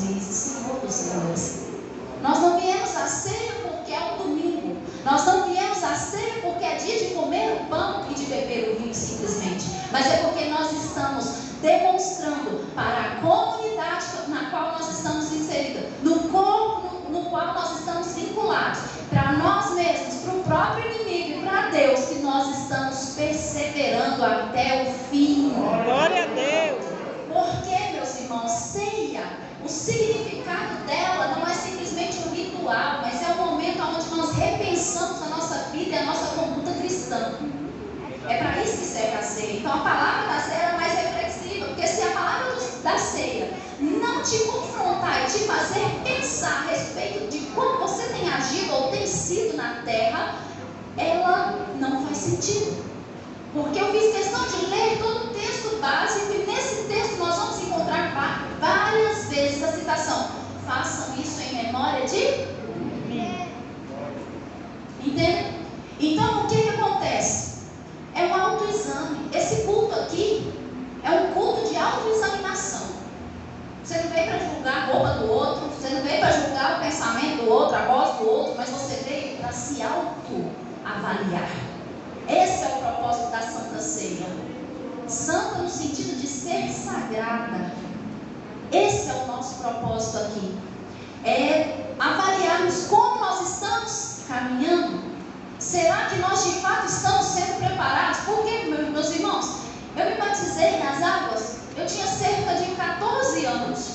reis e Senhor dos senhores. Nós não viemos à ceia porque é um domingo. Nós não viemos à ceia porque é dia de comer o pão e de beber o vinho simplesmente. Mas é porque nós estamos demonstrando para a comunidade na qual nós estamos inseridos, no corpo no qual nós estamos vinculados, para nós mesmos, para o próprio inimigo e para Deus, que nós estamos perseverando até o fim. Glória a Deus. Porque, meus irmãos, ceia, o significado dela não é simplesmente um ritual, mas é um momento onde nós repensamos a nossa vida e a nossa conduta cristã. É para isso que serve a ceia. Então a palavra da ceia é mais reflexiva, porque se a palavra da ceia não te confrontar e te fazer pensar a respeito de como você tem agido ou tem sido na terra, ela não faz sentido. Porque eu fiz questão de ler todo o texto básico e nesse texto nós vamos encontrar várias vezes a citação: façam isso em memória de mim. Entende? Então o que acontece? É um autoexame. Esse culto aqui é um culto de autoexaminação. Você não veio para julgar a roupa do outro, você não veio para julgar o pensamento do outro, a voz do outro, mas você veio para se autoavaliar. Esse é o propósito da Santa Ceia. Santa no sentido de ser sagrada. Esse é o nosso propósito aqui. É avaliarmos como nós estamos caminhando. Será que nós de fato estamos sendo preparados? Porque, meus irmãos, eu me batizei nas águas, eu tinha cerca de 14 anos.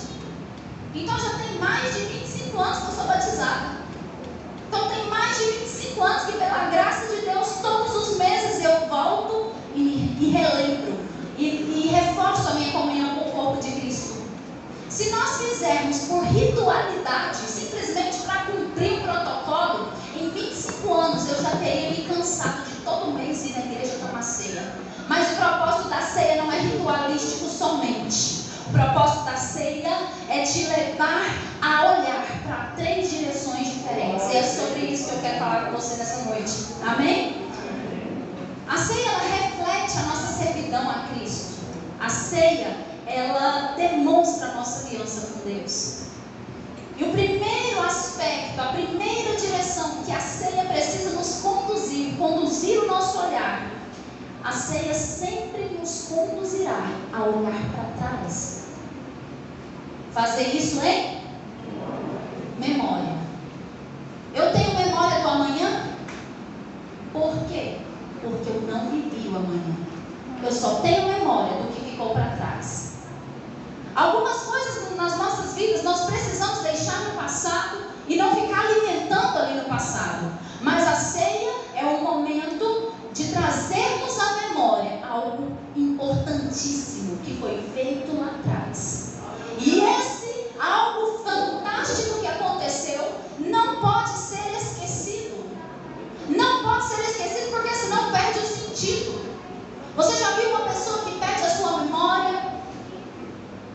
Então já tem mais de 25 anos que eu sou batizada. Então tem mais de 25 anos que, pela graça de Deus, todos os meses eu volto e relembro e reforço a minha comunhão com o corpo de Cristo. Se nós fizermos por ritualidade, simplesmente para cumprir o protocolo, em 25 anos eu já teria me cansado de todo mês ir na igreja tomar ceia. Mas o propósito da ceia não é ritualístico somente. O propósito da ceia é te levar a olhar para 3 direções diferentes. E é sobre isso que eu quero falar com você nessa noite. Amém? A ceia, ela reflete a nossa servidão a Cristo. A ceia, ela demonstra a nossa aliança com Deus. E o primeiro aspecto, a primeira direção que a ceia precisa nos conduzir o nosso olhar, a ceia sempre nos conduzirá a olhar para trás. Fazer isso em memória. Eu tenho memória do amanhã? Por quê? Porque eu não vivi o amanhã. Eu só tenho memória do que ficou para trás. Algumas coisas nas nossas vidas nós precisamos deixar no passado e não ficar alimentando ali no passado. Mas a ceia é um momento de trazermos à memória algo importantíssimo que foi feito lá atrás. E esse algo fantástico que aconteceu não pode ser esquecido. Não pode ser esquecido porque senão perde o sentido. Você já viu uma pessoa que perde a sua memória?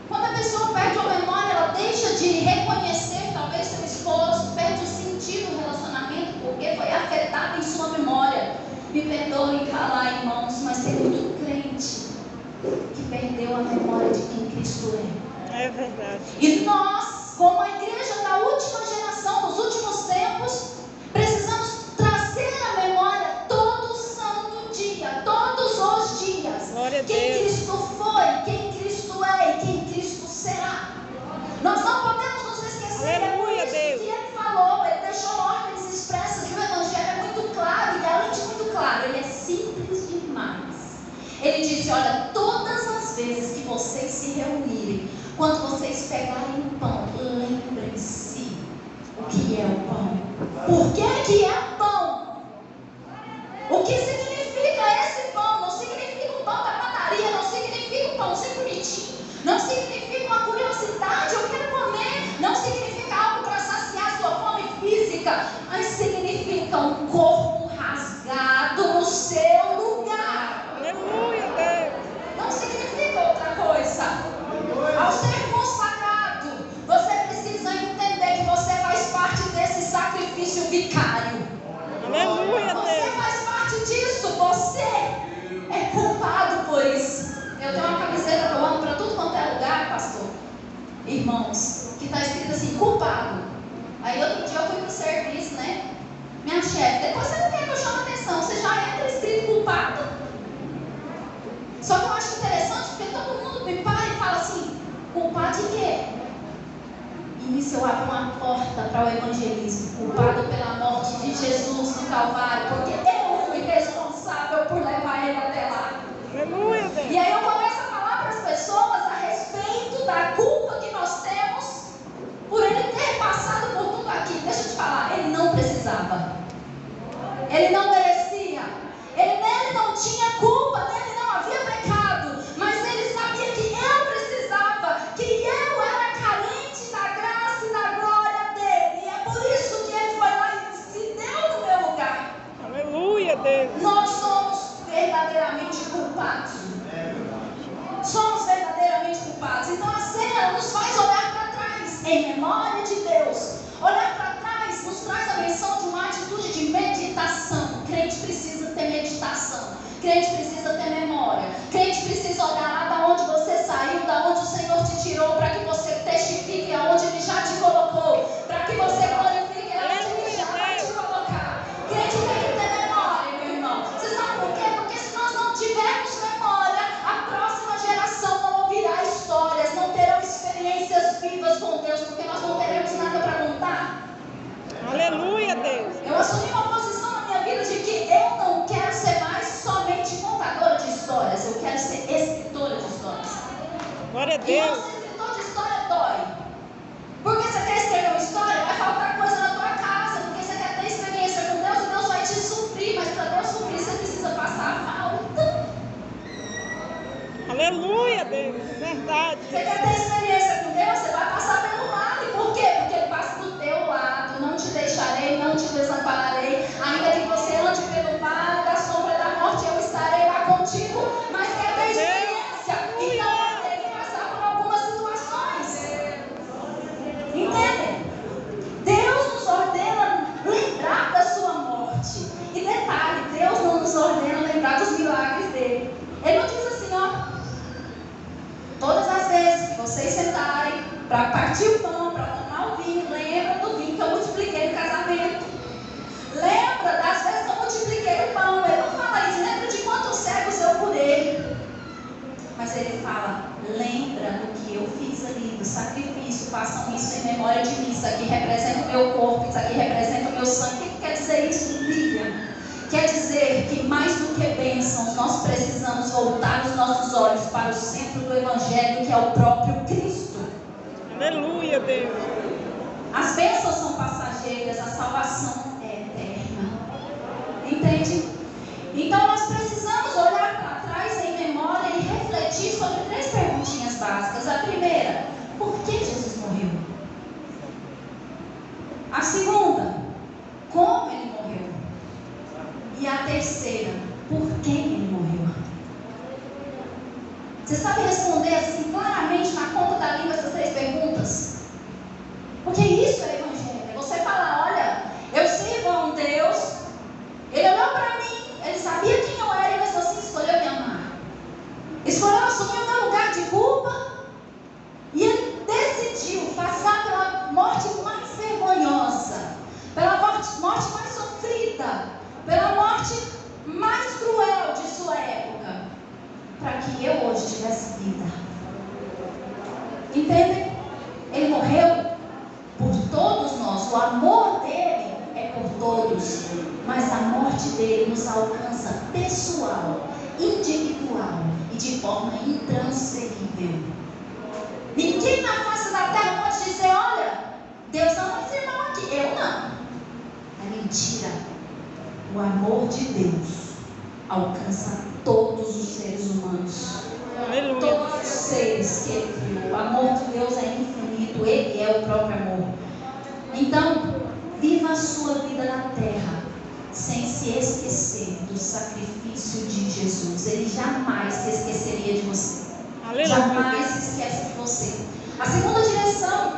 Quando a pessoa perde a memória, ela deixa de reconhecer talvez seu esposo, perde o sentido do relacionamento porque foi afetado em sua memória. Me perdoem falar, irmãos, mas tem muito crente que perdeu a memória de quem Cristo é. É verdade. E nós, como a igreja da última geração, dos últimos tempos, precisamos trazer à memória todo santo dia, todos os dias, quem Cristo foi, quem Cristo é e quem Cristo será. Nós não podemos nos esquecer. Aleluia, é por isso Deus. que ele falou, ele deixou ordens expressas e o evangelho é muito claro e além de muito claro, ele é simples demais. Ele disse: olha, todas as vezes que vocês se reunirem, quando vocês pegarem o pão, lembrem-se o que é o pão. Por que é o pão? O que significa esse pão? Não significa o pão da padaria, não significa o pãozinho bonitinho, não significa uma curiosidade, eu quero comer, não significa algo para saciar sua fome física, mas significa um corpo rasgado no seu lugar. Aleluia, Deus. Não significa outra coisa. Ao ser consagrado, você precisa entender que você faz parte desse sacrifício vicário. Aleluia, Você Deus. faz parte disso, você é culpado por isso. Eu tenho uma camiseta que eu amo para tudo quanto é lugar, pastor. irmãos, que está escrito assim, culpado. Aí outro dia eu fui pro serviço, né? Minha chefe, depois você não quer que eu chame atenção, você já entra escrito culpado. Só que eu acho interessante porque todo mundo me para e fala assim, culpado de quê? E nisso eu abro uma porta para o evangelismo, culpado pela morte de Jesus no Calvário, porque eu fui responsável por levar ele até lá. Aleluia, Deus. E aí eu começo a falar para as pessoas a respeito da culpa que nós temos por ele ter passado por tudo aqui. Deixa eu te falar, ele não precisava. Ele não merecia. Nele não tinha culpa, nele não havia pecado. Mas ele sabia que eu precisava, que eu era carente da graça e da glória dele. E é por isso que ele foi lá e se deu no meu lugar. Aleluia, Deus. Nós somos verdadeiramente culpados. Somos verdadeiramente culpados. Então a ceia nos faz olhar para trás, em memória de Deus. Olhar para trás nos traz a menção de uma atitude de meditação. Crente precisa ter meditação. Crente precisa ter memória. Crente precisa olhar lá da onde você saiu, da onde o Senhor te tirou, para que você testifique aonde Ele já te colocou, para que você glorifique aonde Ele já vai te colocar. Crente tem que ter memória, meu irmão. Você sabe por quê? Porque se nós não tivermos memória, a próxima geração não ouvirá histórias, não terão experiências vivas com Deus, porque nós não teremos nada para contar. Aleluia, Deus. Eu assumi uma posição na minha vida de que eu não quero ser mais somente contadora de histórias, eu quero ser escritora de histórias. Glória a E Deus. você escritor de história dói. Porque você quer escrever uma história, vai faltar coisa na tua casa, porque você quer ter experiência com Deus e Deus vai te suprir, mas para Deus suprir você precisa passar a falta. Aleluia, Deus. Verdade. Você quer ter experiência com Deus, você vai passar pelo vale. Por quê? Porque Ele passa do teu lado. Não te deixarei, não te desampararei. Ainda que você ande pelo vale da sombra da morte, eu estarei lá contigo. Mas quer ter experiência, então vai ter que passar por algumas situações. Entendem? Deus nos ordena lembrar da sua morte. E detalhe, Deus não nos ordena lembrar dos milagres dele. Ele não diz assim, ó, todas as vezes que vocês sentarem para partir o pão, para tomar o vinho, lembra do vinho que eu multipliquei no casamento. Lembra das vezes que eu multipliquei o pão. Ele não fala isso, lembra de quantos cegos eu curei. Mas ele fala, lembra do que eu fiz ali, do sacrifício, façam isso em memória de mim. Isso aqui representa o meu corpo, isso aqui representa o meu sangue. O que quer dizer isso, Lívia? Quer dizer que mais do que bênçãos, nós precisamos voltar os nossos olhos para o centro do Evangelho, que é o próprio Cristo. Aleluia, Deus. As bênçãos são passageiras, a salvação é eterna. Entende? Então nós precisamos olhar para trás em memória e refletir sobre 3 perguntinhas básicas. A primeira, por que Jesus morreu? A segunda, como Ele morreu? E a terceira, por quem Ele morreu? Você sabe responder assim claramente na ponta da língua essas 3 perguntas? Porque isso é evangelho. É você falar, olha, eu sirvo a um Deus, Ele olhou para mim, Ele sabia quem eu era e mesmo assim escolheu me amar. Escolheu assumir o meu lugar de culpa e Ele decidiu passar pela morte mais vergonhosa, pela morte mais sofrida, pela morte mais cruel de sua época, para que eu hoje tivesse vida. Entendem? Ele morreu por todos nós. O amor dele é por todos, mas a morte dele nos alcança pessoal, individual e de forma intransferível. Ninguém na face da terra pode dizer, olha, Deus ama esse irmão aqui. Eu não. É mentira. O amor de Deus alcança todos os seres humanos. Aleluia. Todos os seres que Ele criou. O amor de Deus é infinito. Ele é o próprio amor. Então, viva a sua vida na terra sem se esquecer do sacrifício de Jesus. Ele jamais se esqueceria de você. Aleluia. Jamais se esquece de você. A segunda direção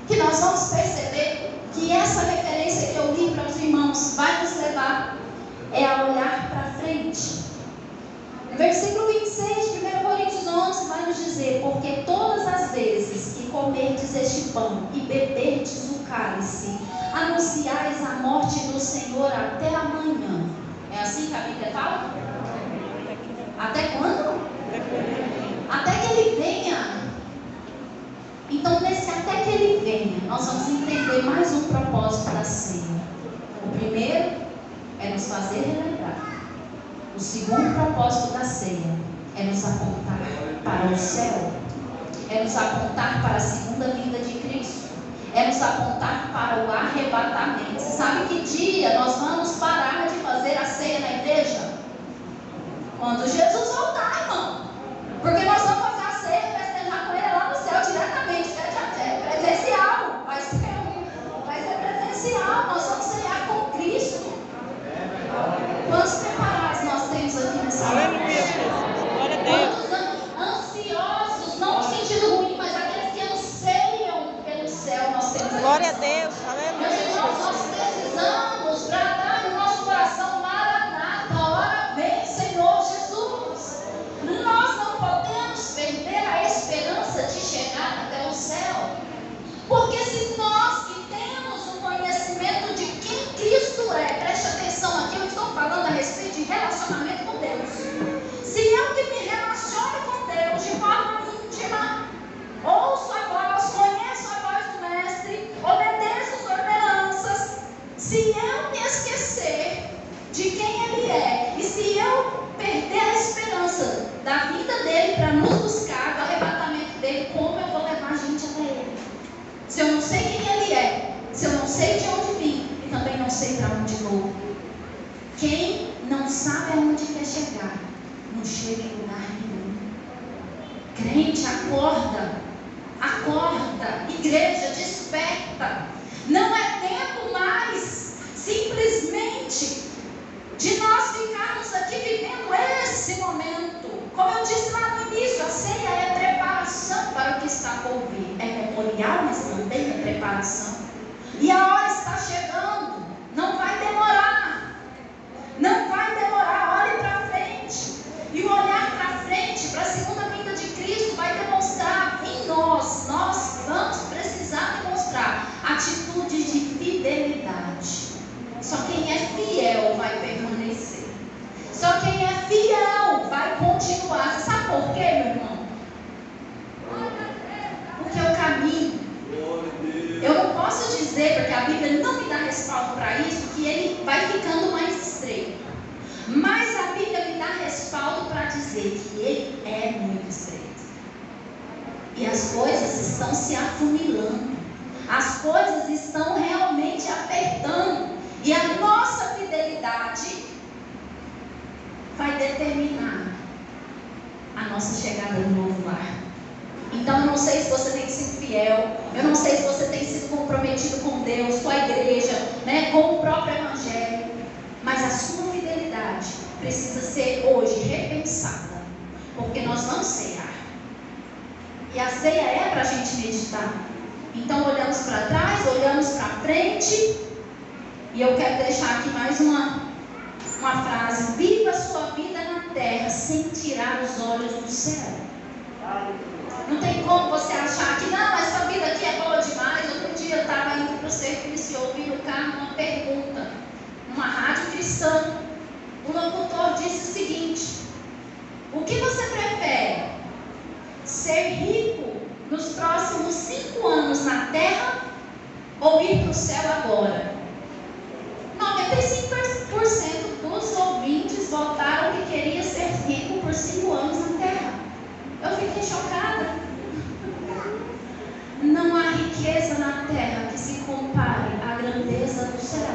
que nós vamos perceber que essa referência que eu li para os irmãos vai nos levar é a olhar para frente. No versículo 26 de 1 Coríntios 11 vai nos dizer, porque todas as vezes pão e beberdes o cálice, anunciais a morte do Senhor até amanhã. É assim que a Bíblia fala? Até quando? Até que Ele venha. Então, nesse até que Ele venha, nós vamos entender mais um propósito da ceia. O primeiro é nos fazer relembrar. O segundo propósito da ceia é nos apontar para o céu. É nos apontar para a segunda vinda de Cristo. É nos apontar para o arrebatamento. Você sabe que dia nós vamos parar de fazer a ceia na igreja? Quando Jesus voltar, irmão. Porque nós vamos fazer a ceia e festejar com Ele lá no céu diretamente. É presencial. Vai ser presencial. Nós vamos cear com Cristo. Quantos preparados nós temos aqui nessa Aleluia. Quantos ansiosos, não no sentido ruim, mas aqueles que anseiam pelo céu, nós temos aqui. Glória a Deus. Meus irmãos, nós precisamos bradar no nosso coração: Maranata, hora vem, Senhor Jesus. Nós não podemos perder a esperança de chegar até o céu, porque se nós que temos o conhecimento de quem Cristo é, preste atenção aqui, eu estou falando a respeito de relacionamento com Deus. Se eu que me relaciono com Deus de forma íntima, ouço a voz, conheço a voz do Mestre, obedeço as ordenanças, se eu me esquecer de quem Ele é, e se eu perder a esperança da vida dEle para nos buscar, do arrebatamento dEle, como eu vou levar a gente até Ele? Se eu não sei quem Ele é, se eu não sei de onde vim, e também não sei para onde vou. Quem não sabe aonde quer chegar, não chega em lugar nenhum. Crente, acorda. Acorda. Igreja, desperta. Não é tempo mais simplesmente de nós ficarmos aqui vivendo esse momento. Como eu disse lá no início, a ceia é preparação para o que está por vir. É memorial, mas também é preparação. E a hora está chegando. Não vai demorar. Não vai demorar. Olhe para frente. E o olhar para frente, para a segunda vinda de Cristo, vai demonstrar em nós. Nós vamos precisar demonstrar atitudes de fidelidade. Só quem é fiel vai permanecer. Só quem é fiel vai continuar. Você sabe por quê, meu irmão? Porque o caminho. Eu não posso dizer, porque a Bíblia não me dá respaldo para isso, que ele vai ficando mais estreito. Mas a Bíblia me dá respaldo para dizer que ele é muito estreito. E as coisas estão se afunilando. As coisas estão realmente apertando. E a nossa fidelidade vai determinar a nossa chegada no novo lar. Então eu não sei se você tem sido fiel, eu não sei se você tem sido comprometido com Deus, com a igreja, né, com o próprio Evangelho, mas a sua fidelidade precisa ser hoje repensada, porque nós vamos ceiar. E a ceia é para a gente meditar. Então olhamos para trás, olhamos para frente, e eu quero deixar aqui mais uma frase: viva a sua vida na terra sem tirar os olhos do céu. Não tem como você achar que não, essa vida aqui é boa demais. Outro dia eu estava indo para o serviço e ouvi no carro uma pergunta, numa rádio cristã. O locutor disse o seguinte: o que você prefere? Ser rico nos próximos 5 anos na terra ou ir para o céu agora? 95% dos ouvintes votaram que queria ser rico por 5 anos na terra. Eu fiquei chocada. Não há riqueza na terra que se compare à grandeza do céu.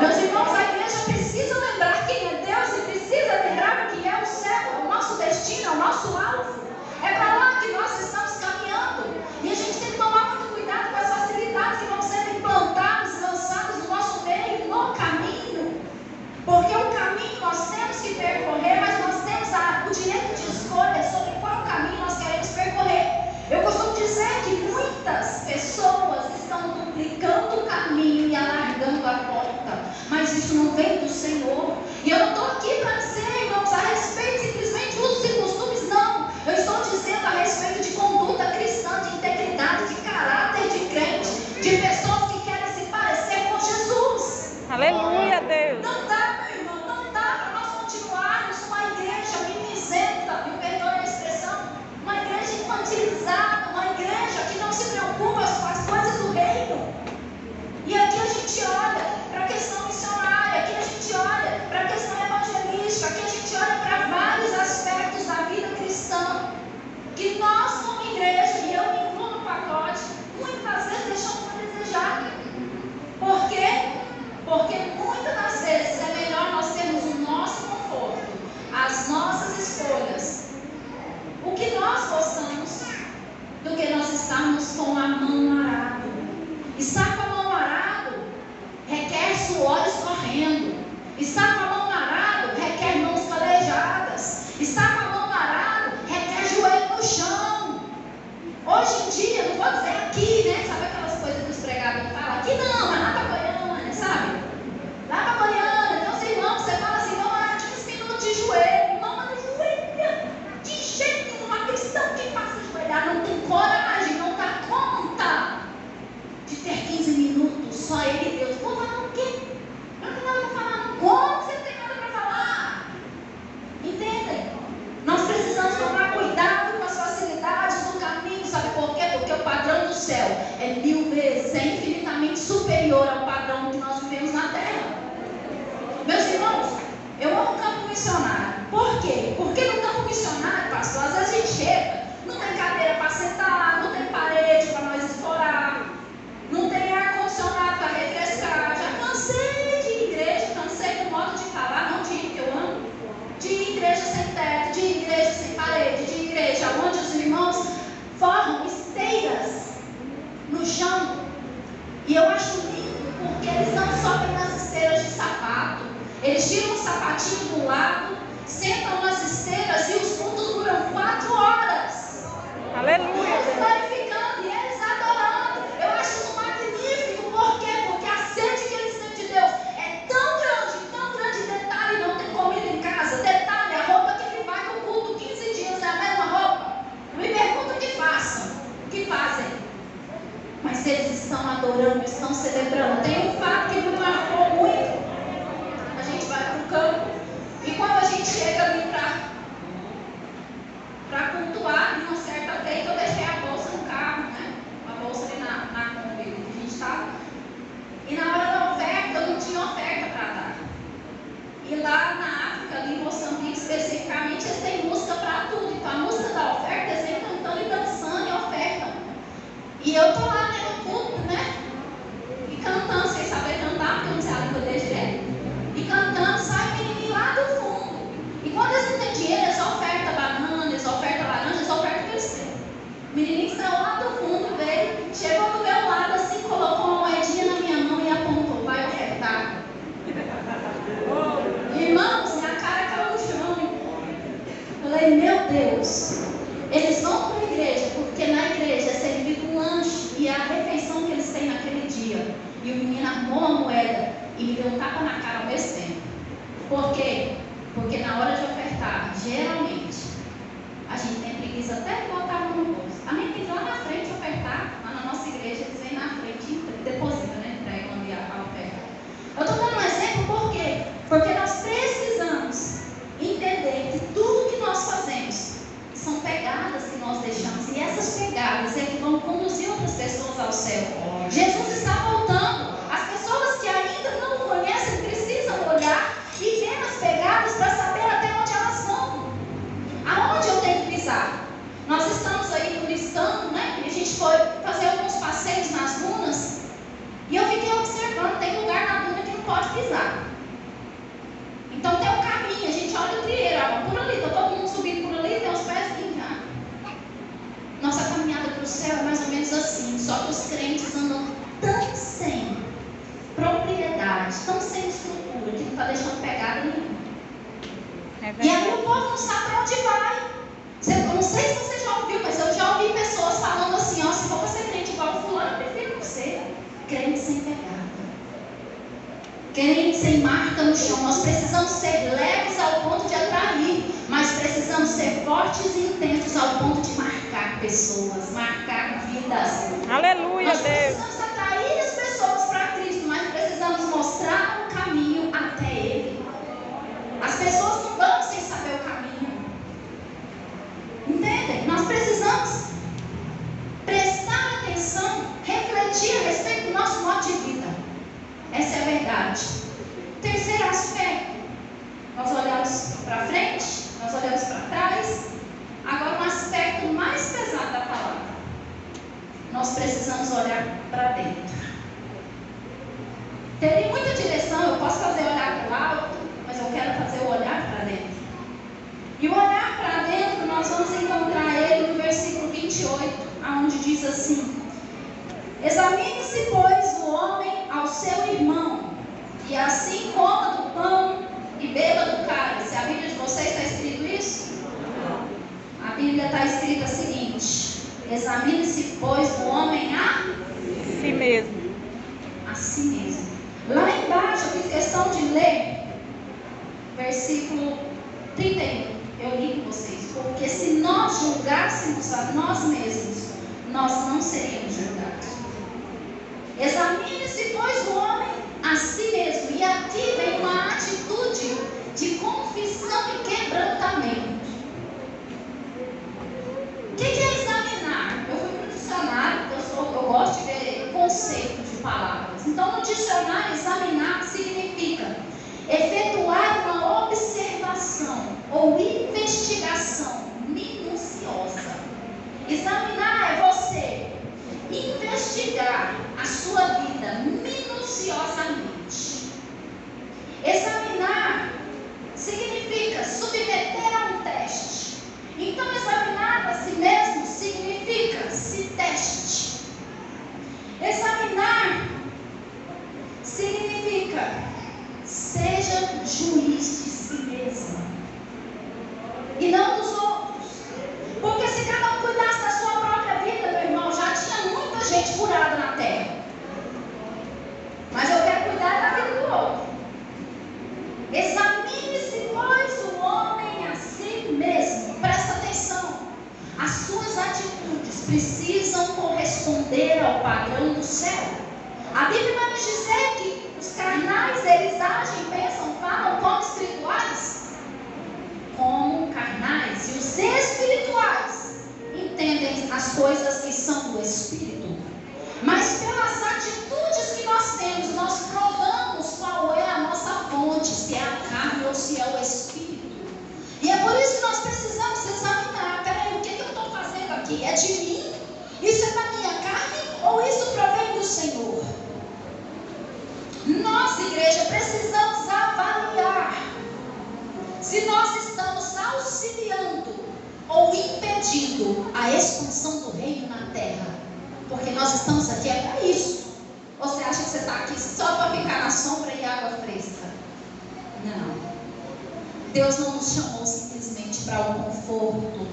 Meus irmãos, a igreja precisa lembrar quem é Deus e precisa lembrar o que é o céu. É o nosso destino, é o nosso alvo. É para lá que nós estamos caminhando. E a gente tem que tomar muito cuidado com as facilidades que vão sendo implantadas tiram o sapatinho do lado, sentam nas esteiras e os cultos duram 4 horas. Aleluia. Eles glorificando e eles adorando. Eu acho isso magnífico. Por quê? Porque a sede que eles têm de Deus é tão grande. Detalhe, não tem comida em casa. Detalhe, a roupa que vai no culto 15 dias é a mesma roupa. Não me pergunta o que façam, o que fazem. Mas eles estão adorando, estão celebrando. Tem um fato que me marcou muito. A gente vai para o campo e quando a gente chega ali para cultuar, numa certa feita eu deixei a bolsa no carro, né? A bolsa ali na Kombi que a gente estava. E na hora da oferta, eu não tinha oferta para dar. E lá na África, ali em Moçambique especificamente, eles têm música para tudo. Então a música da oferta, eles vêm cantando e dançando e ofertam. E eu tô lá, né, no culto, né? E cantando, sem saber cantar, porque eu não sei a língua deles direito. E cantando, sai o menininho lá do fundo. E quando eles não têm dinheiro, eles ofertam banana, eles ofertam laranja, eles ofertam o que eles têm. O menininho que saiu lá do fundo, veio, chegou do meu lado assim, colocou uma moedinha na minha mão e apontou, vai ofertar. Irmãos, minha cara caiu no chão. Eu falei, meu Deus, eles vão para a igreja, porque na igreja é servido um lanche e a refeição que eles têm naquele dia. E o menino armou uma moeda e me deu um tapa na cara ao mesmo tempo. Por quê? Porque na hora de ofertar, geralmente, a gente tem preguiça até de botar a mão no bolso. A minha tem lá na frente ofertar, lá na nossa igreja, eles vêm na frente e depositam, né? Entregam ali a oferta. Eu estou dando um exemplo por quê? Porque nós precisamos entender que tudo que nós fazemos são pegadas que nós deixamos. E essas pegadas é que vão conduzir outras pessoas ao céu. Jesus está voltando. As pessoas que ainda não o conhecem precisam olhar e ver as pegadas para saber até onde elas vão. Aonde eu tenho que pisar? Nós estamos aí turistando, né? E a gente foi fazer alguns passeios nas dunas. E eu fiquei observando, tem lugar na duna que não pode pisar. Então tem um caminho, a gente olha o trieiro, ó, por ali, está todo mundo subindo por ali, tem os pezinhos já. Nossa caminhada para o céu é mais ou menos assim, só que os crentes andam tão sem propriedade, tão sem estrutura, que não está deixando pegada nenhuma. E aí o povo não sabe para onde vai. Eu não sei se você já ouviu, mas eu já ouvi pessoas falando assim, ó, se for para ser crente igual o fulano, eu prefiro não ser. Crente sem pegada. Crente sem marca no chão. Nós precisamos ser leves ao ponto de atrair, mas precisamos ser fortes e intensos ao ponto de marcar pessoas, marcar vidas. Aleluia, nós Deus. Precisamos atrair as pessoas para Cristo, mas precisamos mostrar o caminho até Ele. As pessoas não vão sem saber o caminho. Entendem? Nós precisamos prestar atenção, refletir a respeito do nosso modo de vida. Essa é a verdade. Terceiro aspecto, nós olhamos para frente, nós olhamos para trás. Agora, um aspecto mais pesado da palavra, nós precisamos olhar para dentro. Teria muita direção, eu posso fazer olhar para o alto, mas eu quero fazer o olhar para dentro. E o olhar para dentro, nós vamos encontrar ele no versículo 28, onde diz assim: examine-se, pois, o homem ao seu irmão, e assim coma do pão e beba do cálice. A Bíblia de vocês está escrito isso? A Bíblia está escrita a seguinte: examine-se, pois, o homem a si mesmo. A si mesmo. Lá embaixo eu fiz questão de ler versículo 31. Eu li com vocês. Porque se nós julgássemos a nós mesmos, nós não seríamos julgados. Examine-se, pois, o homem a si mesmo. E aqui vem uma atitude de confissão e quebrantamento. O que é examinar? Eu fui para o dicionário, porque eu gosto de ver conceitos de palavras. Então, no dicionário, examinar significa efetuar uma observação ou investigação minuciosa. Examinar é você investigar a sua vida minuciosamente. Examinar padrão do céu. A Bíblia vai nos dizer que os carnais, eles agem, pensam, falam como espirituais, como carnais, e os espirituais entendem as coisas que são do Espírito. Mas pelas atitudes que nós temos, nós provamos qual é a nossa fonte, se é a carne ou se é o Espírito. E é por isso que nós precisamos examinar, peraí, o que eu estou fazendo aqui? É de mim? Isso é da minha carne ou isso provém do Senhor? Nós, igreja, precisamos avaliar se nós estamos auxiliando ou impedindo a expansão do reino na terra. Porque nós estamos aqui é para isso. Ou você acha que você está aqui só para ficar na sombra e água fresca? Não. Deus não nos chamou simplesmente para o conforto.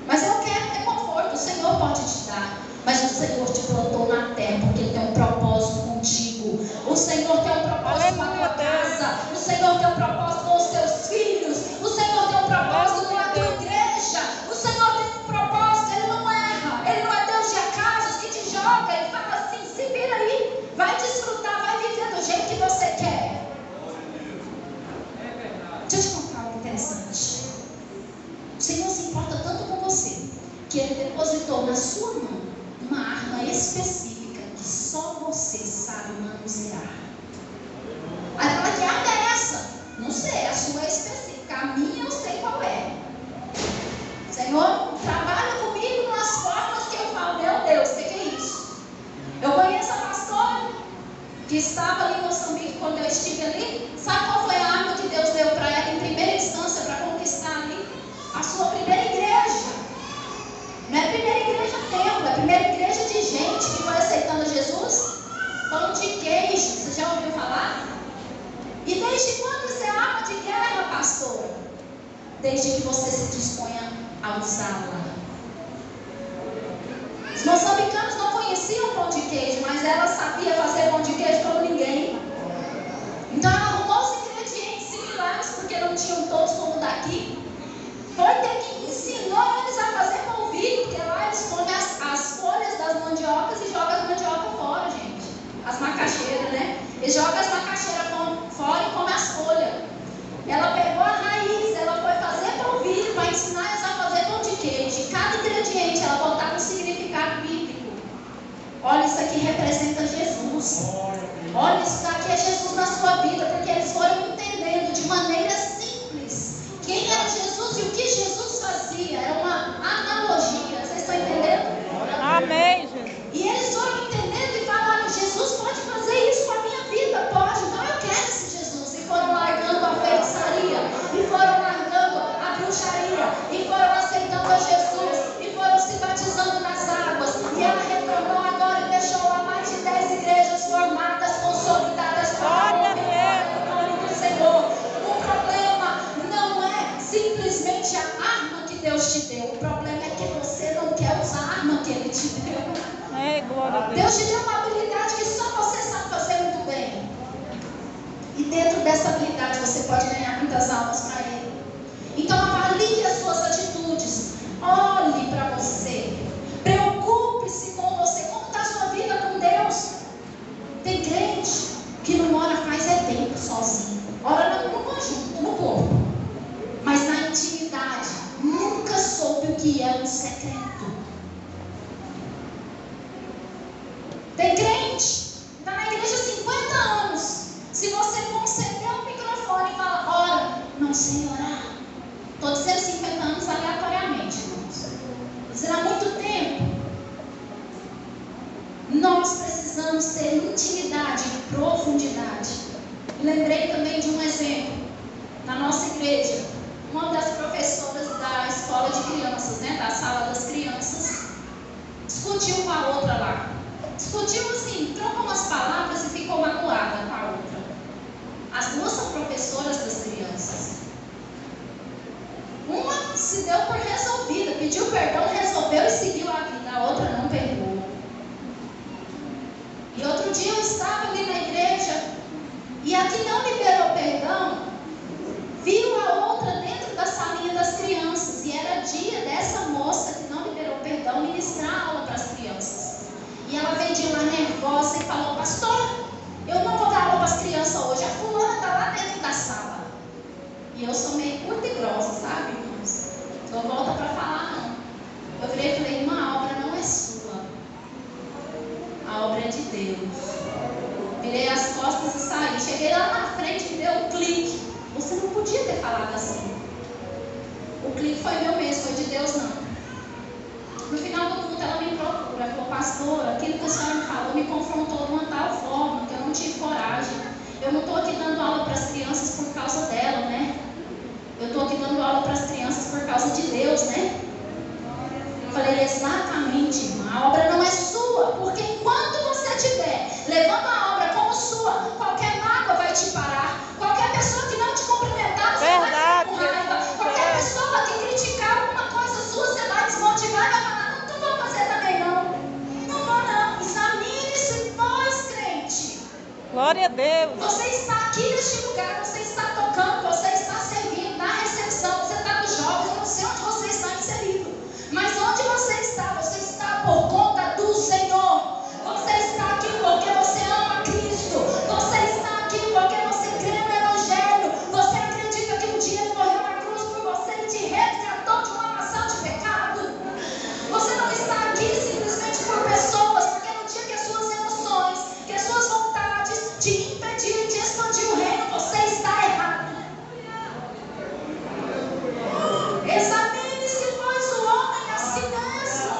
Mas eu quero ter conforto, o Senhor pode te dar. Mas o Senhor te plantou na terra porque Ele tem um propósito contigo. O Senhor tem um propósito com a tua casa. O Senhor tem um propósito com os teus filhos. O Senhor tem um propósito com a tua igreja. O Senhor tem um propósito, Ele não erra. Ele não é Deus de acasos que te joga. Ele fala assim, se vira aí, vai desfrutar, vai viver do jeito que você quer. Deixa eu te contar algo interessante. O Senhor se importa tanto com você que Ele depositou na sua mão uma arma específica que só você sabe manusear. Aí fala, que arma é essa? Não sei, a sua é específica. A minha eu sei qual é. Senhor, trabalha comigo nas formas que eu falo, meu Deus, o que é isso? Eu conheço a pastora que estava ali em Moçambique quando eu estive ali. Sabe qual foi a arma que Deus deu para ela em primeira instância para conquistar ali? A sua primeira igreja. Não é a primeira igreja templo, é a primeira igreja de gente que foi aceitando Jesus. Pão de queijo, você já ouviu falar? E desde quando isso é arma de guerra, pastora? Desde que você se disponha a usá-la. Os moçambicanos não conheciam pão de queijo, mas ela sabia fazer pão de queijo como ninguém. Então ela arrumou os ingredientes similares, porque não tinham todos como daqui. Foi ter que ensinar eles a fazer polvilho, porque lá eles comem as folhas das mandiocas e jogam as mandiocas fora, gente. As macaxeiras, né? Eles jogam as macaxeiras fora e comem as folhas. Ela pegou a raiz, ela foi fazer polvilho para ensinar eles a fazer pão de queijo. E cada ingrediente ela botava um significado bíblico. Olha, isso aqui representa Jesus. Olha, isso aqui é Jesus na sua vida, porque eles foram entendendo de maneira simples quem era Jesus e o que Jesus fazia. Era uma analogia. Vocês estão entendendo? Amém, Jesus. E eles foram entendendo e falaram, Jesus pode fazer isso com a minha vida? Pode, então eu quero esse Jesus. E foram largando a feitiçaria, e foram largando a bruxaria, e foram aceitando a Jesus, e foram se batizando nas águas. E ela retornou agora e deixou lá mais de 10 igrejas formadas, consolidadas para o nome do Senhor. O problema não é simplesmente a arma que Deus te deu. O problema é que você não quer usar a arma que Ele te deu. É, glória a Deus. Deus te deu uma habilidade que só você sabe fazer muito bem. E dentro dessa habilidade você pode ganhar muitas almas para Ele. Então avalie as suas atitudes. Olhe para você. Preocupe-se com você. Como está a sua vida com Deus? Tem crente que não ora faz tempo sozinho. Ora no conjunto, no corpo. Mas na intimidade nunca soube o que é um secreto. Tem crente, está na igreja há 50 anos. Se você conceder o microfone e falar, ora, não sei orar. Estou dizendo 50 anos aleatoriamente, irmãos. Será muito tempo. Nós precisamos ter intimidade e profundidade. Lembrei também de um exemplo. Na nossa igreja, uma das professoras da escola de crianças, né, da sala das crianças, discutiu com a outra lá. Discutiu assim, trocou umas palavras e ficou magoada com a outra. As duas são professoras das crianças. Uma se deu por resolvida, pediu perdão, resolveu e seguiu a vida. A outra não perdoou. E outro dia eu estava ali na igreja e a que não liberou perdão viu a outra dentro da salinha das crianças. E era dia dessa moça que não liberou perdão ministrar aula para as crianças. E ela veio de lá nervosa e falou: pastor, eu não vou dar aula para as crianças hoje. A fulana está lá dentro da sala. E eu sou meio curta e grossa, sabe, irmãos? Não volta para falar, não. Eu virei e falei: irmã, a obra não é sua. A obra é de Deus. Virei as costas e saí. Cheguei lá na frente e deu um clique. Você não podia ter falado assim. O clique foi meu mesmo, foi de Deus não. No final do culto ela me procura. Ela falou: pastor, aquilo que a senhora me falou me confrontou de uma tal forma que eu não tive coragem. Eu não estou aqui dando aula para as crianças por causa dela, né? Eu estou aqui dando aula para as crianças por causa de Deus, né? Eu falei: exatamente, irmã. A obra não é sua. Porque enquanto você estiver levando a obra como sua, qualquer mágoa vai te parar. Qualquer pessoa que não te cumprimentar, você vai ficar com raiva. Qualquer pessoa que criticar alguma coisa sua, você vai desmotivar e vai falar: não vou fazer também não. Não vou não. Examine-se, pois, crente. Glória a Deus. Você está aqui neste lugar, você está tocando, você está servindo na recepção, você está nos jovens, eu não sei onde você está inserido. Mas onde você está por conta do Senhor. Você está aqui porque você ama Cristo. Você está aqui porque você crê no Evangelho. Você acredita que um dia Ele morreu na cruz por você e te resgatou de uma maçã de pecado. Você não está aqui simplesmente por pessoas, porque no dia que as suas emoções, que as suas vontades te impedirem de expandir o reino, você está errado. Examine-se, pois, o homem a si mesmo.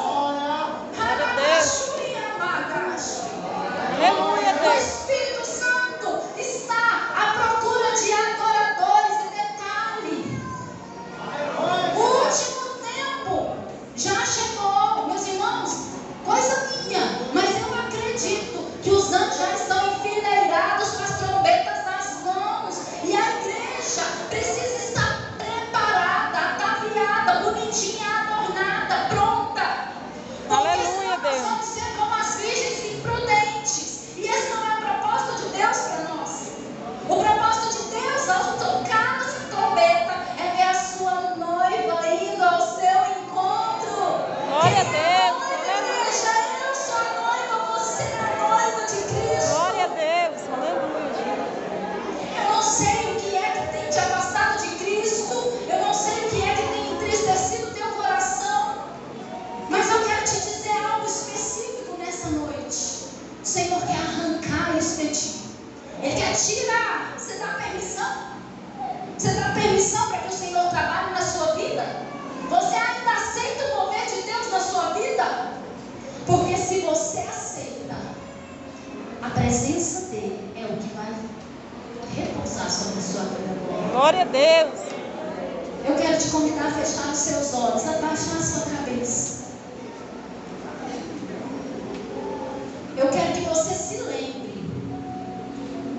Aleluia, O Deus. Espírito Santo está à procura de adoradores. E detalhe, o último tempo já chegou, meus irmãos. Coisa minha, mas eu acredito que os anjos já estão enfileirados com as trombetas nas mãos. E a igreja precisa estar preparada, ataviada, bonitinha, adornada, pronta. Porque Aleluia, senão nós Deus. vamos ser como as virgens imprudentes. E esse não é o propósito de Deus para nós. O propósito de Deus ao tocar nossa trombeta é ver a sua noiva indo ao seu encontro. Glória a Quem é Deus. noiva, igreja? Eu sou a noiva, você é a noiva de Cristo. Glória a Deus. Aleluia. Eu não sei o que é que tem te afastado de Cristo. Eu não sei o que é que tem entristecido o teu coração. Mas eu quero te dizer algo específico nessa noite. O Senhor quer arrancar isso de ti. Ele quer tirar. Você dá permissão? Você dá permissão para que o Senhor trabalhe na sua vida? Você ainda aceita o mover de Deus na sua vida? Porque se você aceita, a presença dele é o que vai repousar sobre a sua vida. Glória a Deus. Eu quero te convidar a fechar os seus olhos, abaixar a sua cabeça. Eu quero que você se lembre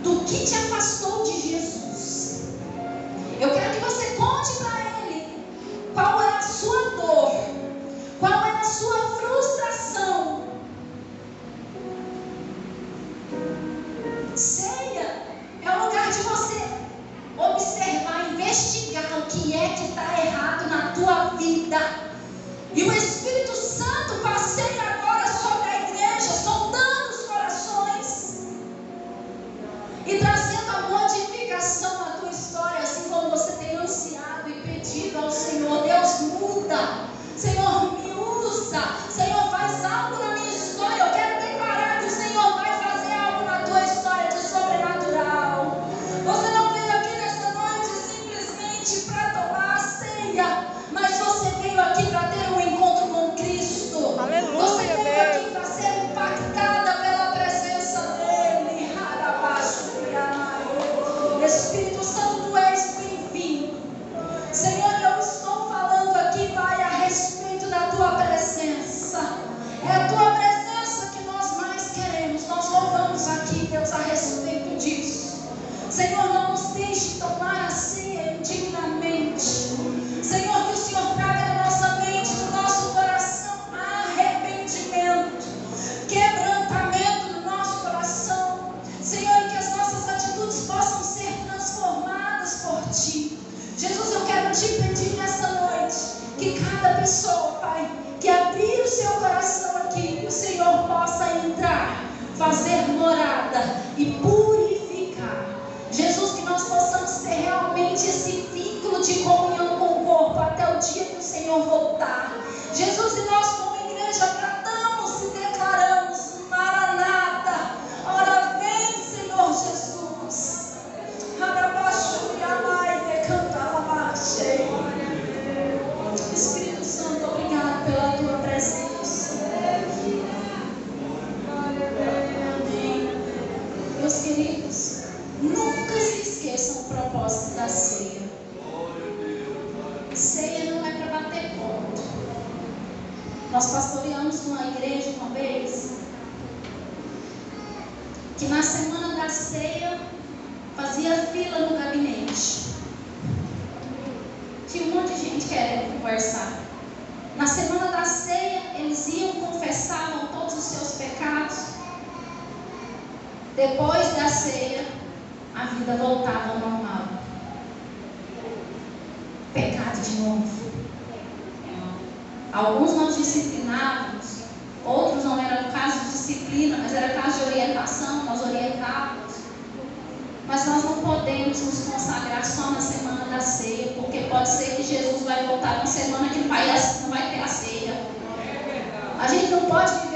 do que te afastou de Jesus. Eu quero que você conte para Ele qual é a sua dor, qual é a sua frustração. Ceia é o lugar de você observar, investigar o que é que está errado na tua vida. E o Espírito Santo passeia agora sobre a igreja, sondando os corações e trazendo a modificação na tua história, assim como você tem ansiado e pedido ao Senhor. Deus, muda. Senhor, me usa. Senhor, faz algo na minha história. Eu quero declarar que o Senhor vai fazer algo na tua história de sobrenatural. Você não veio aqui nessa noite simplesmente para tomar a ceia, mas você veio aqui para ter um encontro com Cristo. Aleluia, Você veio Deus. aqui para ser impactada pela presença dEle. Espírito Santo, tu és bem-vindo. Senhor, eu estou falando aqui, Pai, a respeito da tua presença. É a tua presença que nós mais queremos. Nós louvamos aqui, Deus, a respeito disso. Senhor, não nos deixe tomar a ceia indignamente. Senhor, que o Senhor traga na nossa mente, no nosso coração, arrependimento, quebrantamento no nosso coração. Senhor, e que as nossas atitudes possam ser transformadas por Ti. Jesus, eu quero Te pedir nessa noite que cada pessoa, Pai, que abrir o seu coração aqui, o Senhor possa entrar, fazer morada e purificar. Jesus, que nós possamos ter realmente esse vínculo de comunhão com o corpo até o dia que o Senhor voltar. Jesus, e nós como igreja cantamos e declaramos: Maranata, ora vem, Senhor Jesus. Espírito Santo, obrigado pela tua presença. Amém. Meus queridos, nunca se esqueçam o propósito da ceia. Ceia não é para bater ponto. Nós pastoreamos numa igreja uma vez que na semana da ceia fazia fila no gabinete. Tinha um monte de gente querendo conversar. Na semana da ceia, eles iam, confessavam todos os seus pecados. Depois da ceia, a vida voltava ao normal. Pecado de novo. Alguns nós disciplinávamos, outros não era caso de disciplina, mas era caso de orientação, nós orientávamos. Mas nós não podemos nos consagrar só na semana da ceia, porque pode ser que Jesus vai voltar na semana que não vai ter a ceia. A gente não pode